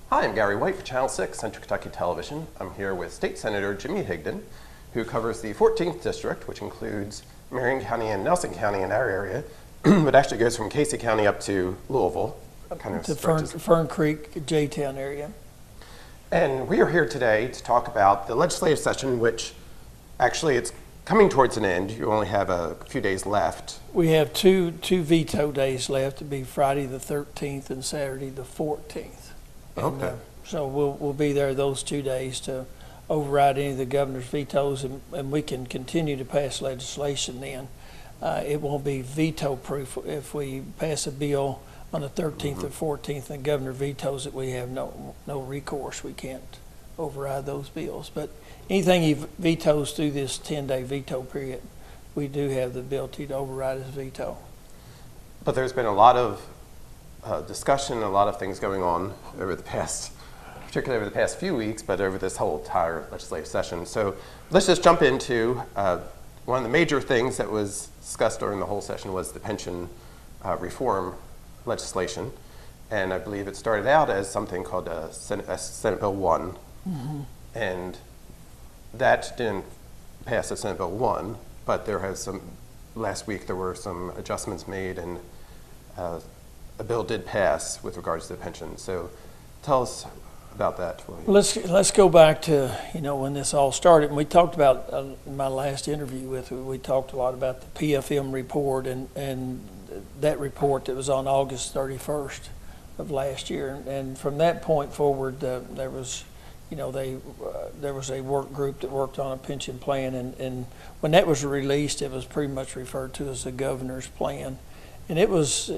Hi, I'm Gary White for Channel 6, Central Kentucky Television. I'm here with State Senator Jimmy Higdon, who covers the 14th District, which includes Marion County and Nelson County in our area, but actually goes from Casey County up to Louisville. To Fern Creek, J-Town area. And we are here today to talk about the legislative session, which actually it's coming towards an end. You only have a few days left. We have two veto days left, to be Friday the 13th and Saturday the 14th. Okay. So we'll be there those 2 days to override any of the governor's vetoes, and we can continue to pass legislation then. It won't be veto proof if we pass a bill on the 13th or 14th and the governor vetoes it. We have no recourse. We can't override those bills. But anything he vetoes through this 10-day veto period, we do have the ability to override his veto. But there's been a lot of discussion, a lot of things going on over the past, particularly over the past few weeks, but over this whole entire legislative session. So let's just jump into one of the major things that was discussed during the whole session was the pension reform legislation. And I believe it started out as something called Senate Bill 1. Mm-hmm. And that didn't pass as Senate Bill 1, but last week there were some adjustments made, and a bill did pass with regards to the pension. So tell us about that. Let's go back to when this all started. And we talked about in my last interview we talked a lot about the PFM report and that report that was on August 31st of last year. And from that point forward, there was a work group that worked on a pension plan, and when that was released, it was pretty much referred to as the governor's plan. And it was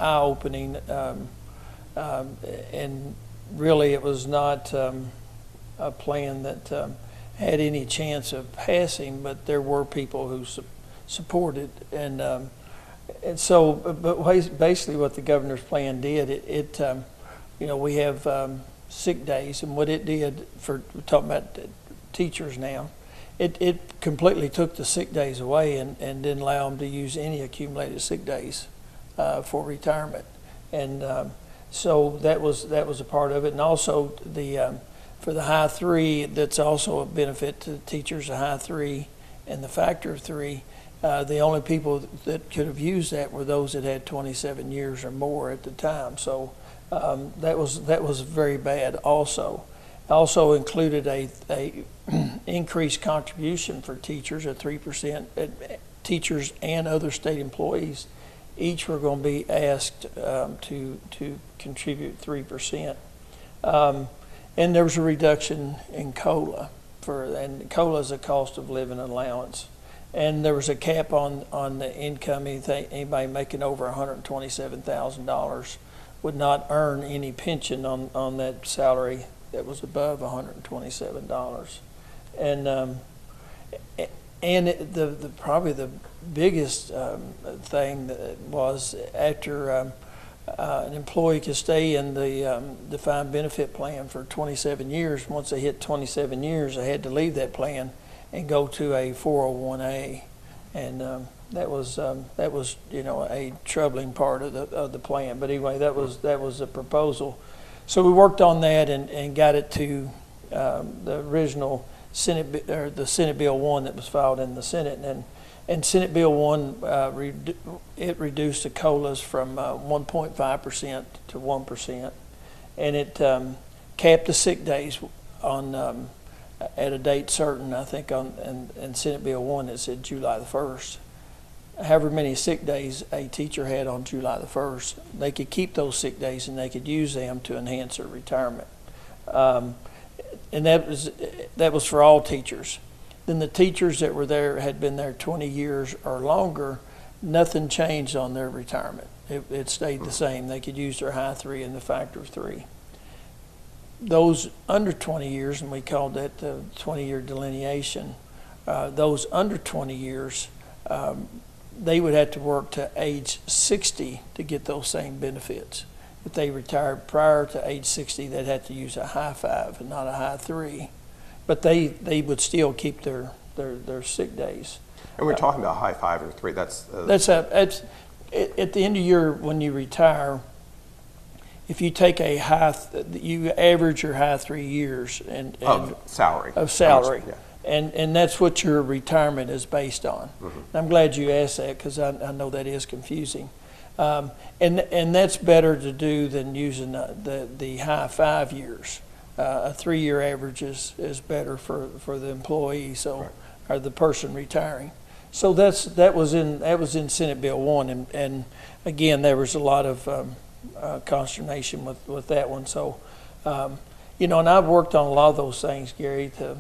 eye-opening, and really it was not a plan that had any chance of passing, but there were people who supported. And so, but basically what the governor's plan did, we have sick days, and what it did we're talking about teachers now, it completely took the sick days away and didn't allow them to use any accumulated sick days for retirement. And so that was a part of it. And also for the high three, that's also a benefit to the teachers, the high three and the factor of three. The only people that could have used that were those that had 27 years or more at the time. So that was very bad also. Also included a increased contribution for teachers at 3%. Teachers and other state employees each were going to be asked to contribute 3%. And there was a reduction in COLA, and COLA is a cost of living allowance. And there was a cap on the income. Anybody making over $127,000 would not earn any pension on that salary that was above $127. And probably the biggest thing that was after an employee could stay in the defined benefit plan for 27 years. Once they hit 27 years, they had to leave that plan and go to a 401A, and that was a troubling part of the plan. But anyway, that was a proposal. So we worked on that and got it to the original the Senate Bill 1 that was filed in the Senate, and Senate Bill 1 it reduced the COLAs from 1.5% to 1%, and it capped the sick days on at a date certain. I think in Senate Bill 1 it said July the 1st. However many sick days a teacher had on July the 1st, they could keep those sick days and they could use them to enhance their retirement. And that was for all teachers. Then the teachers that were there had been there 20 years or longer, nothing changed on their retirement. It stayed the same. They could use their high three and the factor of three. Those under 20 years, and we called that the 20-year delineation, those under 20 years, they would have to work to age 60 to get those same benefits. If they retired prior to age 60, they'd have to use a high five and not a high three. But they would still keep their sick days. And we're talking about high five or three. That's at the end of the year when you retire, if you take you average your high 3 years Of salary. of salary. Yeah. And that's what your retirement is based on. I'm glad you asked that because I know that is confusing. And that's better to do than using the high 5 years. A 3-year average is better for the employee, Right. or the person retiring. So that was in Senate Bill 1, and again, there was a lot of consternation with that one. So, and I've worked on a lot of those things, Gary, to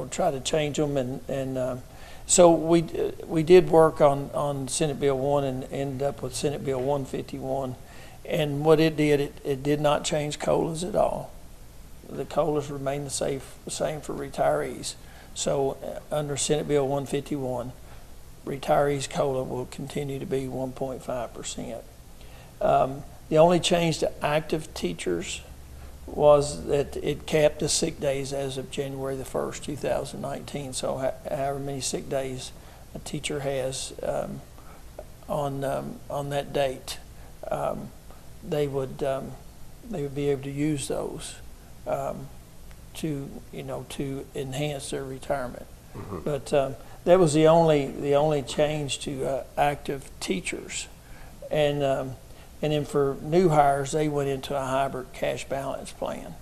try to change them, and so we did work on Senate Bill 1 and ended up with Senate Bill 151, and what it did, it did not change COLAs at all. The COLAs remain the same for retirees. So under Senate Bill 151, retirees' COLA will continue to be 1.5%. The only change to active teachers was that it capped the sick days as of January the 1st, 2019. So however many sick days a teacher has on that date, they would be able to use those to enhance their retirement. But that was the only change to active teachers, and then for new hires, they went into a hybrid cash balance plan,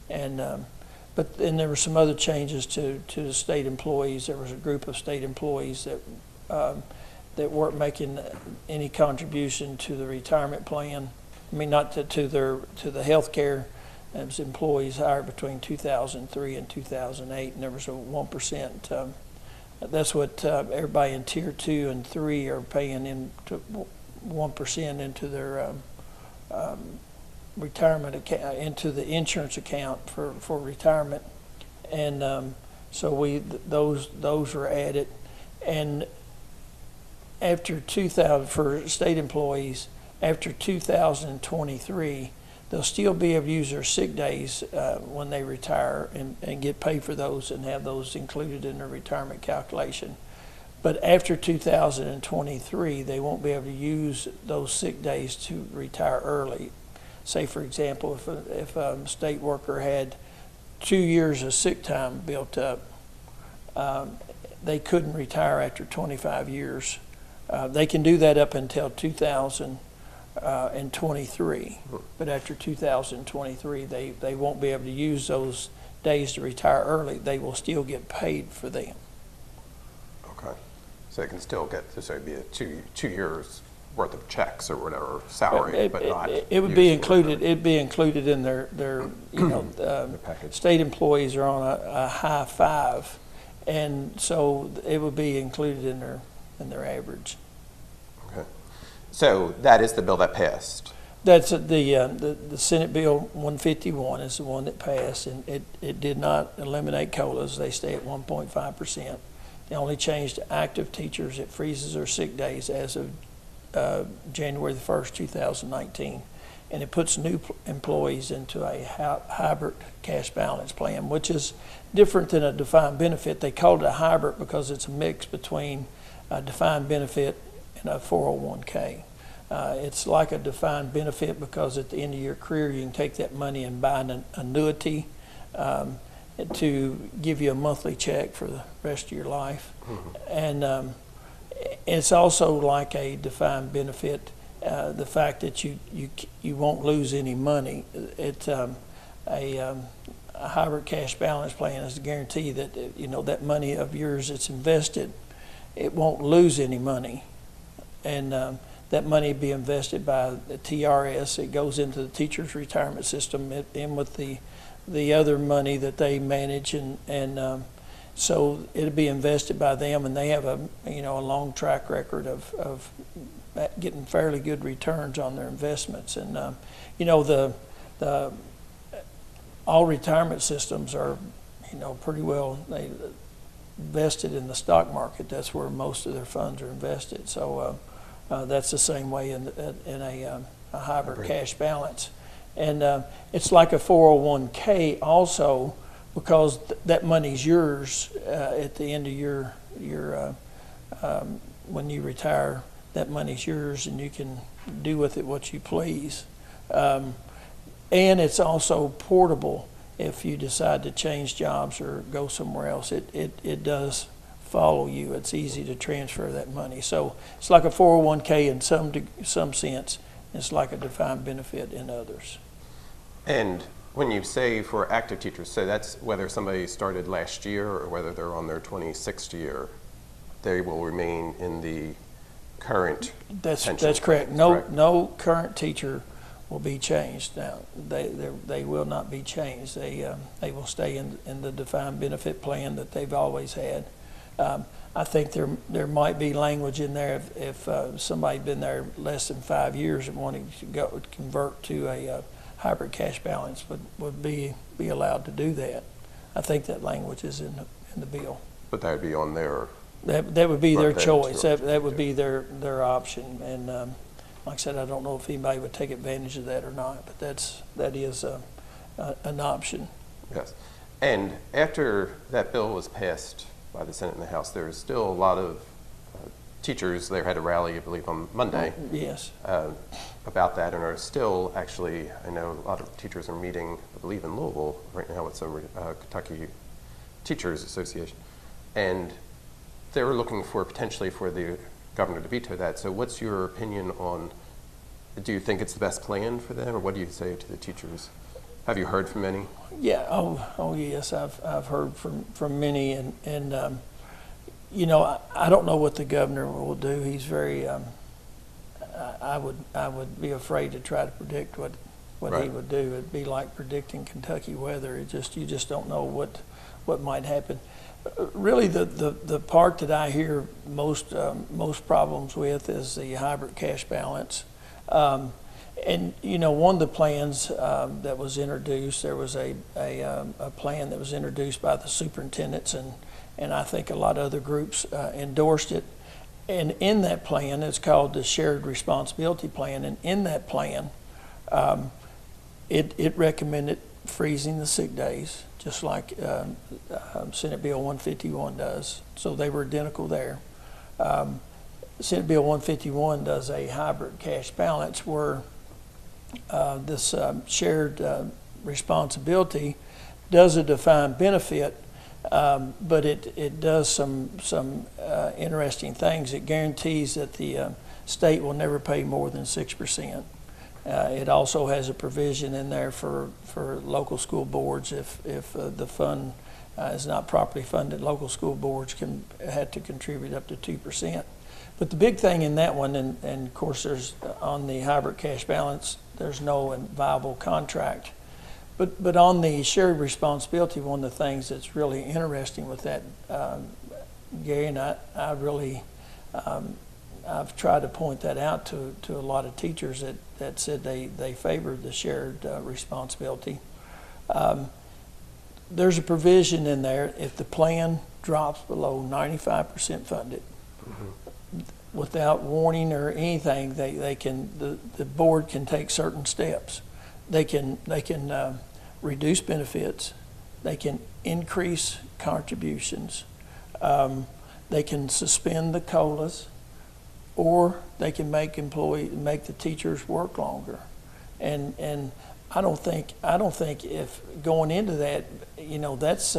but then there were some other changes to the state employees. There was a group of state employees that weren't making any contribution to the retirement plan. I mean, not to the health care. It was employees hired between 2003 and 2008, and there was a 1%. That's what everybody in Tier 2 and 3 are paying into 1% into their retirement account, into the insurance account for retirement, and so those were added, and after 2000 for state employees, after 2023. They'll still be able to use their sick days when they retire and get paid for those and have those included in their retirement calculation. But after 2023, they won't be able to use those sick days to retire early. Say, for example, if a state worker had 2 years of sick time built up, they couldn't retire after 25 years. They can do that up until 2023, but after 2023, they won't be able to use those days to retire early. They will still get paid for them. Okay, so they can still get, so it'd be a two years worth of checks or whatever salary, but not. It would be included. It'd be included in their the package. State employees are on a high 5, and so it would be included in their average. So that is the bill that passed. That's the Senate Bill 151 is the one that passed, and it did not eliminate COLAs. They stay at 1.5%. The only change to active teachers, it freezes their sick days as of January the 1st, 2019, and it puts new employees into a hybrid cash balance plan, which is different than a defined benefit. They call it a hybrid because it's a mix between a defined benefit and a 401k. It's like a defined benefit because at the end of your career you can take that money and buy an annuity to give you a monthly check for the rest of your life. And it's also like a defined benefit, the fact that you won't lose any money. A hybrid cash balance plan is a guarantee that that money of yours that's invested, it won't lose any money. And that money be invested by the TRS. It goes into the teacher's retirement system in with the other money that they manage, and so it'll be invested by them, and they have a long track record of getting fairly good returns on their investments. And the all retirement systems are pretty well invested in the stock market. That's where most of their funds are invested. So that's the same way in a hybrid cash balance. And it's like a 401k also, because that money's yours at the end of your when you retire. That money's yours, and you can do with it what you please. And it's also portable if you decide to change jobs or go somewhere else. It does follow you. It's easy to transfer that money. So it's like a 401k in some sense. It's like a defined benefit in others. And when you say for active teachers, so that's whether somebody started last year or whether they're on their 26th year, they will remain in the current pension. That's correct. Correct. No current teacher will be changed. Now they will not be changed. They will stay in the defined benefit plan that they've always had. I think there might be language in there if somebody'd been there less than 5 years and wanted to convert to a hybrid cash balance would be allowed to do that. I think that language is in the bill. But that would be on their... That would be their Right, choice. sure. That would be their option. And like I said, I don't know if anybody would take advantage of that or not, but that is an option. Yes. And after that bill was passed by the Senate and the House, there's still a lot of teachers there had a rally, I believe, on Monday. Yes. About that, and are still actually, I know a lot of teachers are meeting, I believe, in Louisville right now with some Kentucky Teachers Association. And they were looking for potentially for the governor to veto that. So what's your opinion on, do you think it's the best plan for them, or what do you say to the teachers? Have you heard from any? Yeah. Oh yes. I've heard from many, and you know, I don't know what the governor will do. He's very. I would be afraid to try to predict what Right. he would do. It'd be like predicting Kentucky weather. You just don't know what might happen. Really, the part that I hear most problems with is the hybrid cash balance. And you know, one of the plans that was introduced, there was a plan that was introduced by the superintendents, and I think a lot of other groups endorsed it. And in that plan, it's called the Shared Responsibility Plan. And in that plan, it recommended freezing the sick days, just like Senate Bill 151 does. So they were identical there. Senate Bill 151 does a hybrid cash balance where this shared responsibility does a defined benefit, but it does some interesting things. It guarantees that the state will never pay more than 6%. It also has a provision in there for local school boards. If the fund is not properly funded, local school boards have to contribute up to 2%. But the big thing in that one, and of course there's on the hybrid cash balance, there's no viable contract. But on the shared responsibility, one of the things that's really interesting with that, Gary, and I really, I've tried to point that out to a lot of teachers that said they favored the shared responsibility. There's a provision in there, if the plan drops below 95% funded, without warning or anything, the board can take certain steps. They can reduce benefits. They can increase contributions. They can suspend the COLAs, or they can make the teachers work longer. And I don't think if going into that, you know, that's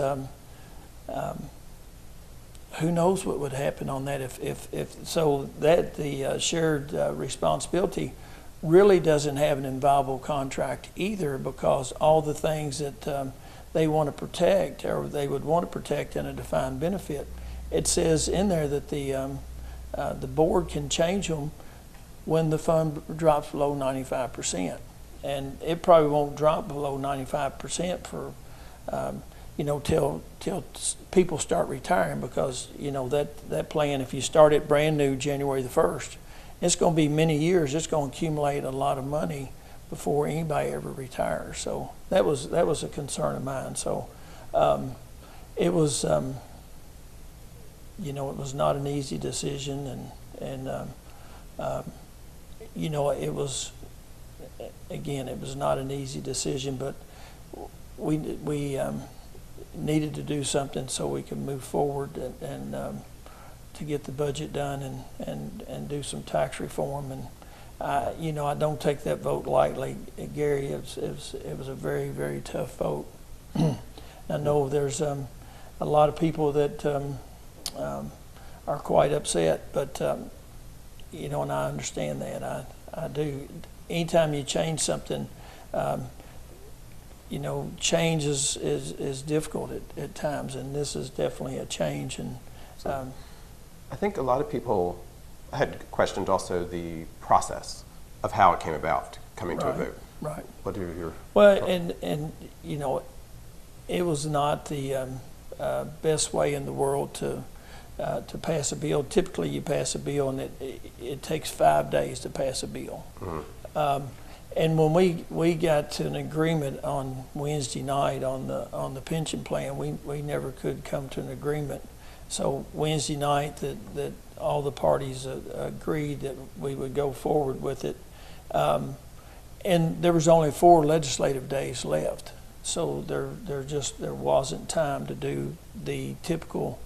who knows what would happen on that if so that the shared responsibility really doesn't have an inviolable contract either, because all the things that they want to protect, or they would want to protect in a defined benefit, it says in there that the board can change them when the fund drops below 95%, and it probably won't drop below 95% for you know, till people start retiring, because you know that plan, if you start it brand new January the 1st, it's going to be many years. It's going to accumulate a lot of money before anybody ever retires. So that was a concern of mine. So it was you know, it was not an easy decision, and you know, it was not an easy decision, but we needed to do something so we could move forward and to get the budget done and do some tax reform I don't take that vote lightly, Gary. It was a very, very tough vote. I know there's a lot of people that are quite upset, but and I understand that. I do. Anytime you change something, change is difficult at times, and this is definitely a change. And I think a lot of people had questioned also the process of how it came about, coming to a vote. Right. What are your Well, and it was not the best way in the world to pass a bill. Typically, you pass a bill, and it takes 5 days to pass a bill. Mm-hmm. And when we got to an agreement on Wednesday night on the pension plan, we never could come to an agreement. So Wednesday night, that all the parties agreed that we would go forward with it, and there was only 4 legislative days left. So there wasn't time to do the typical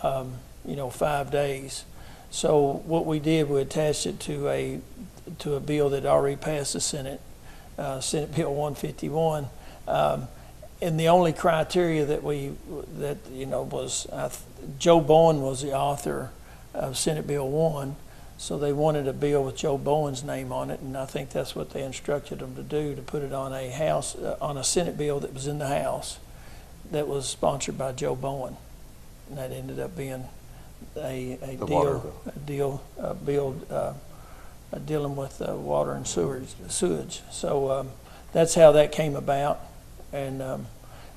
5 days. So what we did, we attached it to a bill that already passed the Senate, Senate Bill 151, and the only criteria that was Joe Bowen was the author of Senate Bill 1, so they wanted a bill with Joe Bowen's name on it, and I think that's what they instructed them to do, to put it on a Senate bill that was in the House that was sponsored by Joe Bowen, and that ended up being a bill dealing with water and sewage. So that's how that came about, and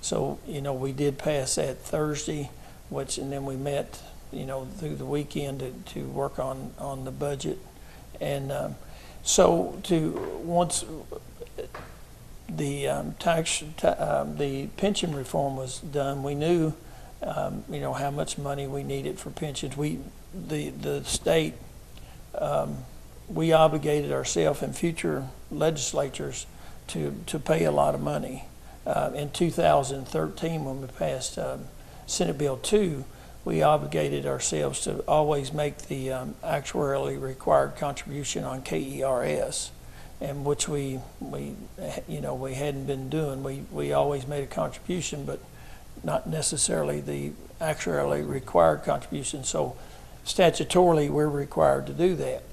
so we did pass that Thursday, and then we met through the weekend to work on the budget, and so once the the pension reform was done, we knew how much money we needed for pensions. The state, we obligated ourselves and future legislatures to pay a lot of money. In 2013, when we passed Senate Bill 2, we obligated ourselves to always make the actuarially required contribution on KERS, and which we hadn't been doing. We always made a contribution, but not necessarily the actuarially required contribution. So statutorily, we're required to do that.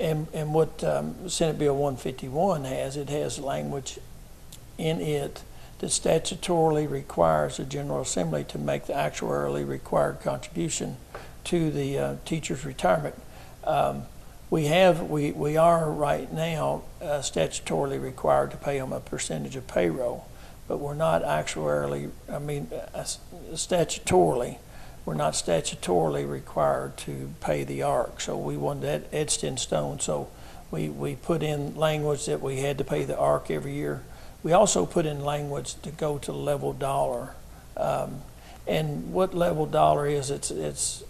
And what Senate Bill 151 has language in it that statutorily requires the General Assembly to make the actuarially required contribution to the teacher's retirement. We are right now statutorily required to pay them a percentage of payroll, but we're not statutorily, we're not statutorily required to pay the ARC. So we wanted that etched in stone. So we put in language that we had to pay the ARC every year. We also put in language to go to level dollar. And what level dollar is,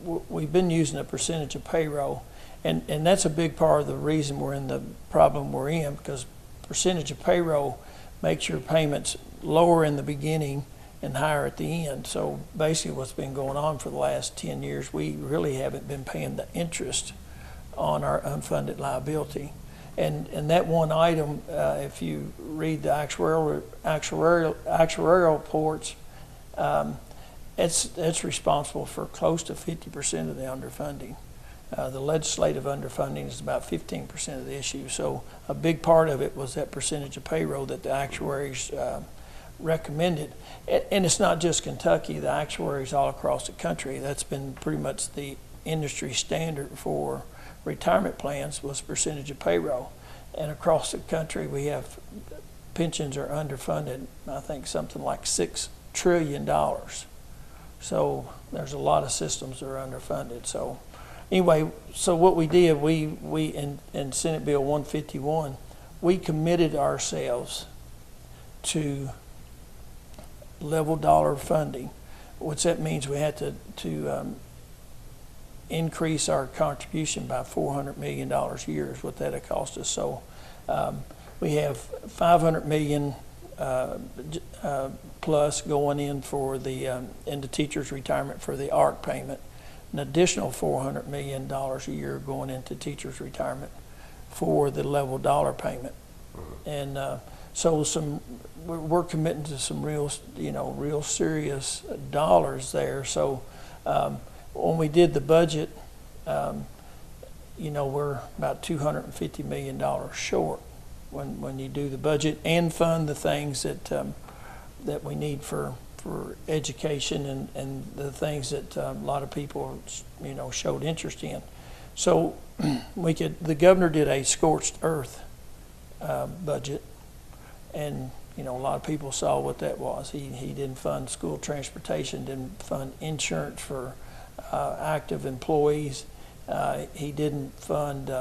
we've been using a percentage of payroll. And that's a big part of the reason we're in the problem we're in, because percentage of payroll makes your payments lower in the beginning and higher at the end. So basically what's been going on for the last 10 years, we really haven't been paying the interest on our unfunded liability. And that one item, if you read the actuarial reports, it's responsible for close to 50% of the underfunding. The legislative underfunding is about 15% of the issue. So a big part of it was that percentage of payroll that the actuaries recommended. And it's not just Kentucky, the actuaries all across the country. That's been pretty much the industry standard for retirement plans, was percentage of payroll. And across the country, we have pensions are underfunded, I think something like $6 trillion. So there's a lot of systems that are underfunded. So anyway, so what we did, we in Senate Bill 151, we committed ourselves to level dollar funding, which that means we had to increase our contribution by $400 million a year is what that cost us. So we have $500 million plus going in for into teachers' retirement for the ARC payment, an additional $400 million a year going into teachers' retirement for the level dollar payment. And so we're committing to some real, real serious dollars there. So when we did the budget, we're about $250 million short when you do the budget and fund the things that we need for education and the things that a lot of people, showed interest in. So the governor did a scorched earth budget, and a lot of people saw what that was. He didn't fund school transportation, didn't fund insurance for active employees. He didn't fund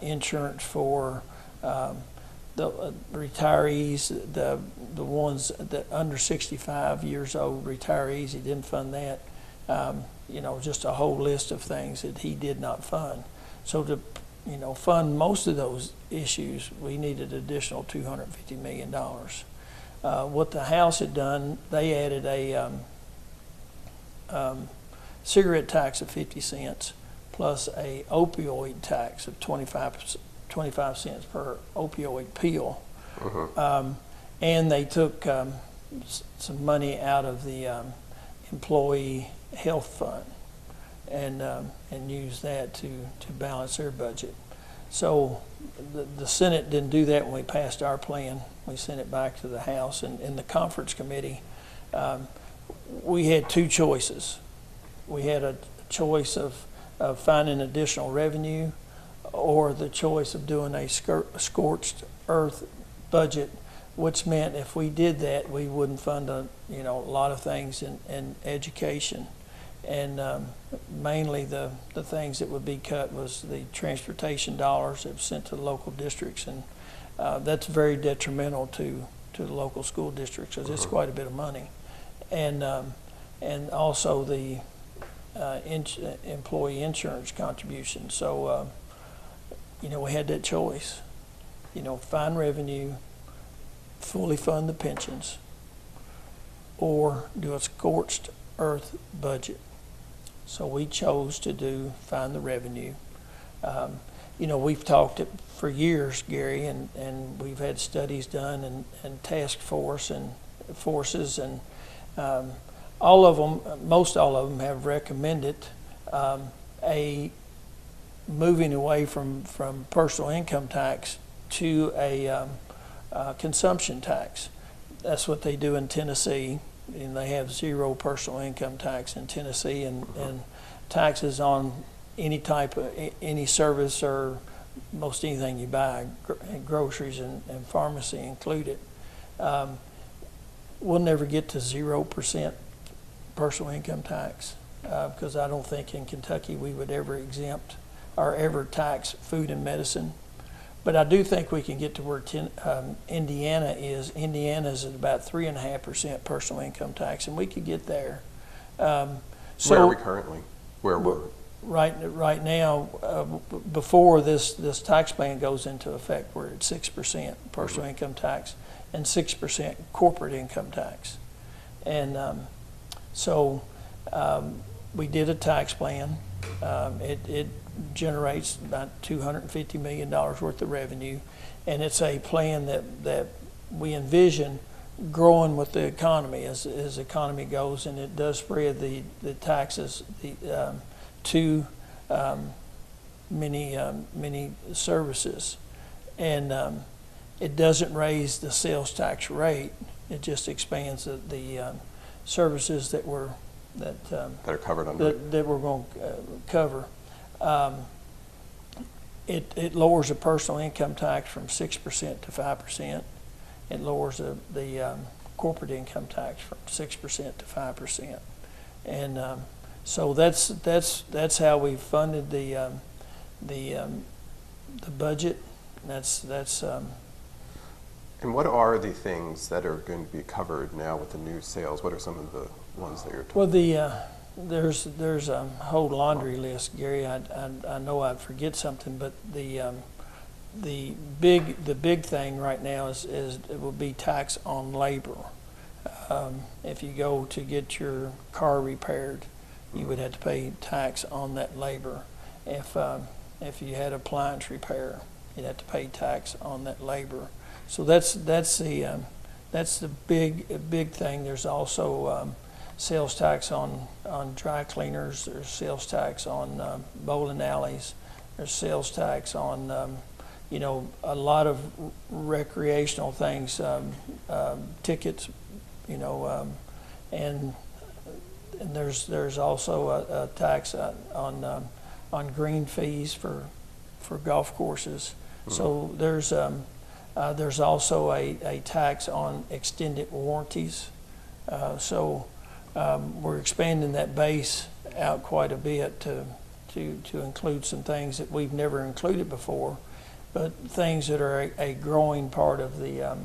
insurance for the retirees, the ones that under 65 years old retirees. He didn't fund that. Just a whole list of things that he did not fund. So to fund most of those issues, we needed additional $250 million. What the House had done, they added a cigarette tax of 50 cents plus a opioid tax of 25 cents per opioid pill. And they took some money out of the employee health fund and used that to balance their budget. So the Senate didn't do that when we passed our plan. We sent it back to the House, and in the conference committee, we had two choices. We had a choice of finding additional revenue, or the choice of doing a scorched earth budget, which meant if we did that, we wouldn't fund a lot of things in education. And mainly the things that would be cut was the transportation dollars that were sent to the local districts, and that's very detrimental to the local school districts because it's quite a bit of money. And also the employee insurance contribution. So we had that choice. Find revenue, fully fund the pensions, or do a scorched earth budget. So we chose to find the revenue. We've talked it for years, Gary, and we've had studies done and task force and forces, and most all of them have recommended a moving away from personal income tax to a consumption tax. That's what they do in Tennessee, and they have zero personal income tax in Tennessee, and taxes on any service or most anything you buy, groceries and pharmacy included. We'll never get to 0% personal income tax because I don't think in Kentucky we would ever exempt or ever tax food and medicine. But I do think we can get to where Indiana is. Indiana is at about 3.5% personal income tax, and we could get there. Where are we currently? Where were we? Right now, before this tax plan goes into effect, we're at 6% personal income tax and 6% corporate income tax. And so we did a tax plan. It generates about $250 million worth of revenue, and it's a plan that we envision growing with the economy as the economy goes, and it does spread the taxes to many services, and it doesn't raise the sales tax rate. It just expands the services that are covered under that we're going to cover. It lowers the personal income tax from 6% to 5%. It lowers the corporate income tax from 6% to 5%, and so that's how we funded the budget. That's. And what are the things that are going to be covered now with the new sales? What are some of the ones that you're talking about? Well, there's a whole laundry list, Gary. I know I'd forget something, but the big thing right now is it will be tax on labor. If you go to get your car repaired, you would have to pay tax on that labor. If you had appliance repair, you'd have to pay tax on that labor. So that's the big thing. There's also sales tax on dry cleaners. There's sales tax on bowling alleys. There's sales tax on a lot of recreational things, tickets, and there's also a tax on green fees for golf courses. So there's also a tax on extended warranties. So we're expanding that base out quite a bit to include some things that we've never included before, but things that are a growing part of the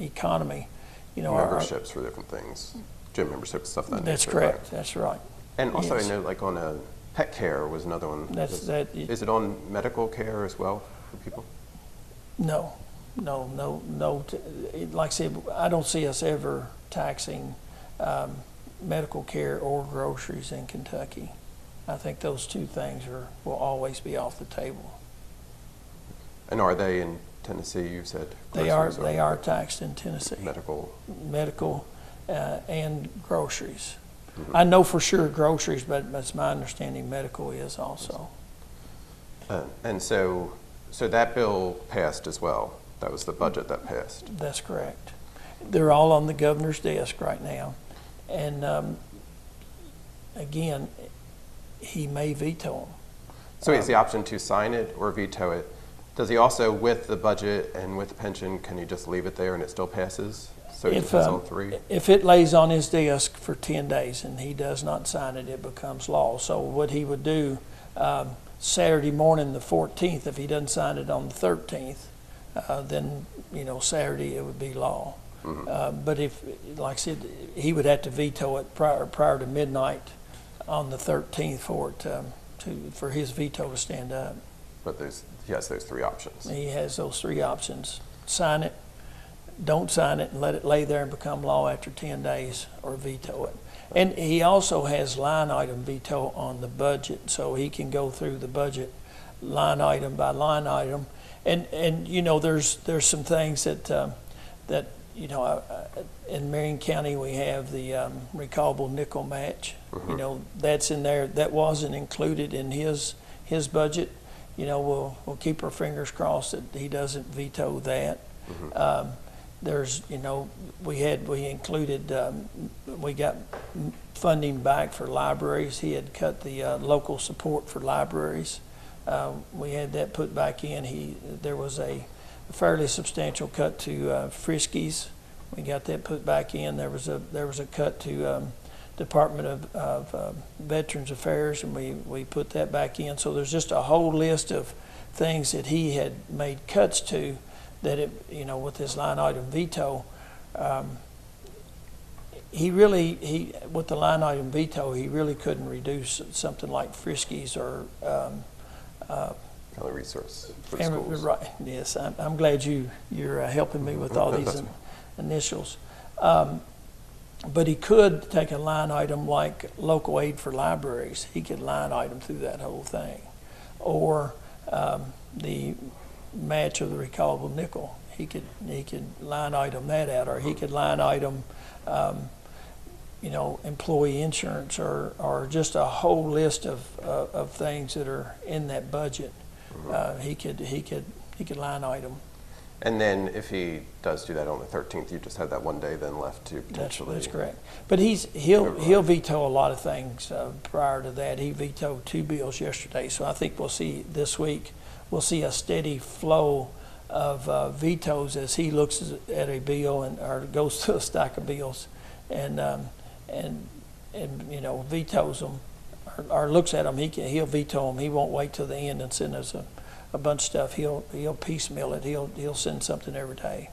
economy. Memberships for different things, gym memberships, stuff like that. That's correct. That's right. And also, Yes. I know, like on a pet care was another one. Is it on medical care as well for people? No. Like I said, I don't see us ever taxing medical care or groceries in Kentucky. I think those two things will always be off the table. And are they in Tennessee? You said They are taxed in Tennessee. Medical and groceries. Mm-hmm. I know for sure groceries, but it's my understanding medical is also. And so that bill passed as well. That was the budget that passed. That's correct. They're all on the governor's desk right now. And again, he may veto them. So he has the option to sign it or veto it. Does he also, with the budget and with the pension, can he just leave it there and it still passes? So he has all three? If it lays on his desk for 10 days and he does not sign it, it becomes law. So what he would do Saturday morning, the 14th, if he doesn't sign it on the 13th, then, Saturday it would be law. Mm-hmm. But if, like I said, he would have to veto it prior to midnight on the 13th for his veto to stand up. But he has those three options. He has those three options. Sign it, don't sign it, and let it lay there and become law after 10 days, or veto it. And he also has line item veto on the budget, so he can go through the budget line item by line item. And there's some things that in Marion County we have the recallable nickel match. Mm-hmm. That's in there. That wasn't included in his budget. We'll keep our fingers crossed that he doesn't veto that. Mm-hmm. We got funding back for libraries. He had cut the local support for libraries. We had that put back in. There was a fairly substantial cut to Friskies. We got that put back in. There was a cut to Department of Veterans Affairs, and we put that back in. So there's just a whole list of things that he had made cuts to that with his line item veto, with the line item veto, he really couldn't reduce something like Friskies or Family resource for the schools. Right. Yes, I'm glad you're helping me with all these initials. But he could take a line item like local aid for libraries. He could line item through that whole thing, or the match of the recallable nickel. He could line item that out, or he could line item, employee insurance, or just a whole list of things that are in that budget. Mm-hmm. He could line item. And then if he does do that on the 13th, you just have that one day then left to potentially. That's correct. But he'll veto a lot of things prior to that. He vetoed 2 bills yesterday, so I think we'll see this week. We'll see a steady flow of vetoes as he looks at a bill or goes to a stack of bills and vetoes them or looks at them. He'll veto them. He won't wait till the end and send us a bunch of stuff. He'll piecemeal it. He'll send something every day.